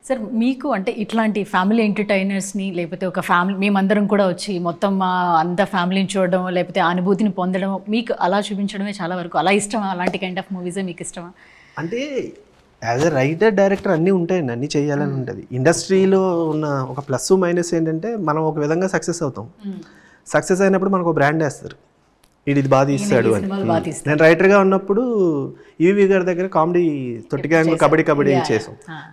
Sir మీకు అంటే ఇట్లాంటి ఫ్యామిలీ ఎంటర్టైనర్స్ని లేకపోతే ఒక ఫ్యామిలీ మేమందరం కూడా వచ్చి మొత్తం అంత ఫ్యామిలీని చూడడం లేకపోతే అనుభూతిని పొందడం మీకు అలా చూపించడమే చాలా వరకు అలా ఇష్టమా? అలాంటి కైండ్ ఆఫ్ మూవీసే మీకు ఇష్టమా? అంటే యాజ్ ఎ రైటర్ డైరెక్టర్ అన్నీ ఉంటాయండి, అన్నీ చేయాలని ఉంటుంది. ఇండస్ట్రీలో ఉన్న ఒక ప్లస్ మైనస్ ఏంటంటే మనం ఒక విధంగా సక్సెస్ అవుతాం. సక్సెస్ అయినప్పుడు మనకు ఒక బ్రాండ్ వేస్తారు, ఇది బాగా తీస్తాడు అని. నేను రైటర్గా ఉన్నప్పుడు ఈవీ గారి దగ్గర కామెడీ తొట్టి గ్యాంగ్ కబడ్డీ కబడ్డీ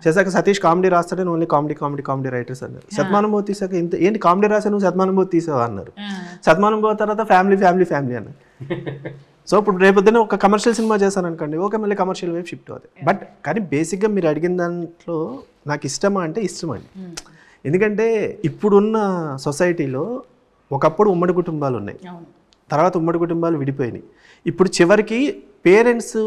చేశాక సతీష్ కామెడీ రాస్తాడని ఓన్లీ కామెడీ రైటర్స్ అన్నారు. శతమానుభూతి తీసాక ఇంత ఏంటి కామెడీ రాసా నువ్వు శతమానుభూతి తీసావా అన్నారు. శతమానుభూతి తర్వాత ఫ్యామిలీ అన్నారు. సో ఇప్పుడు రేపొద్దున ఒక కమర్షియల్ సినిమా చేశాను అనుకోండి, ఓకే మళ్ళీ కమర్షియల్ వైపు షిఫ్ట్ అవుతుంది. బట్ కానీ బేసిక్గా మీరు అడిగిన దాంట్లో నాకు ఇష్టమా అంటే ఇష్టమండి. ఎందుకంటే ఇప్పుడున్న సొసైటీలో ఒకప్పుడు ఉమ్మడి కుటుంబాలు ఉన్నాయి, తర్వాత ఉమ్మడి కుటుంబాలు విడిపోయినాయి. ఇప్పుడు చివరికి పేరెంట్స్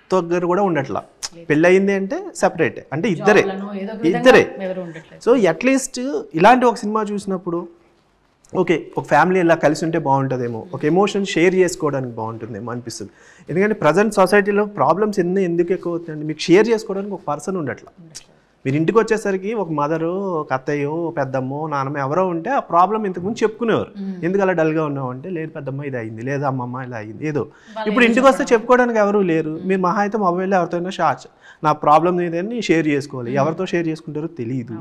దగ్గర కూడా ఉండట్లా, పెళ్ళయింది అంటే సెపరేట్, అంటే ఇద్దరే. సో అట్లీస్ట్ ఇలాంటి ఒక సినిమా చూసినప్పుడు ఓకే ఒక ఫ్యామిలీ ఇలా కలిసి ఉంటే బాగుంటుందేమో, ఒక ఎమోషన్ షేర్ చేసుకోవడానికి బాగుంటుందేమో అనిపిస్తుంది. ఎందుకంటే ప్రజెంట్ సొసైటీలో ప్రాబ్లమ్స్ ఎందుకు ఎక్కువ అవుతాయండి, మీకు షేర్ చేసుకోవడానికి ఒక పర్సన్ ఉండట్లా. మీరు ఇంటికి వచ్చేసరికి ఒక మదరు, ఒక అత్తయ్యో, పెద్దమ్మో, నాన్నమ్మ ఎవరో ఉంటే ఆ ప్రాబ్లం ఇంతకుముందు చెప్పుకునేవారు. ఎందుకు అలా డల్గా ఉన్నావు అంటే, లేదు పెద్దమ్మ ఇది అయింది, లేదా అమ్మమ్మ ఇలా అయింది ఏదో. ఇప్పుడు ఇంటికి వస్తే చెప్పుకోవడానికి ఎవరు లేరు. మీరు మహా అయితే మొబైల్లో ఎవరితోనైనా నా ప్రాబ్లం ఏదని షేర్ చేసుకోవాలి, ఎవరితో షేర్ చేసుకుంటారో తెలియదు.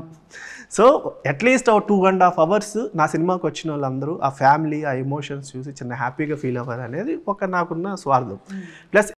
సో అట్లీస్ట్ 2.5 hours నా సినిమాకి వచ్చిన వాళ్ళందరూ ఆ ఫ్యామిలీ, ఆ ఎమోషన్స్ చూసి చిన్న హ్యాపీగా ఫీల్ అవ్వాలి అనేది ఒక నాకున్న స్వార్థం. ప్లస్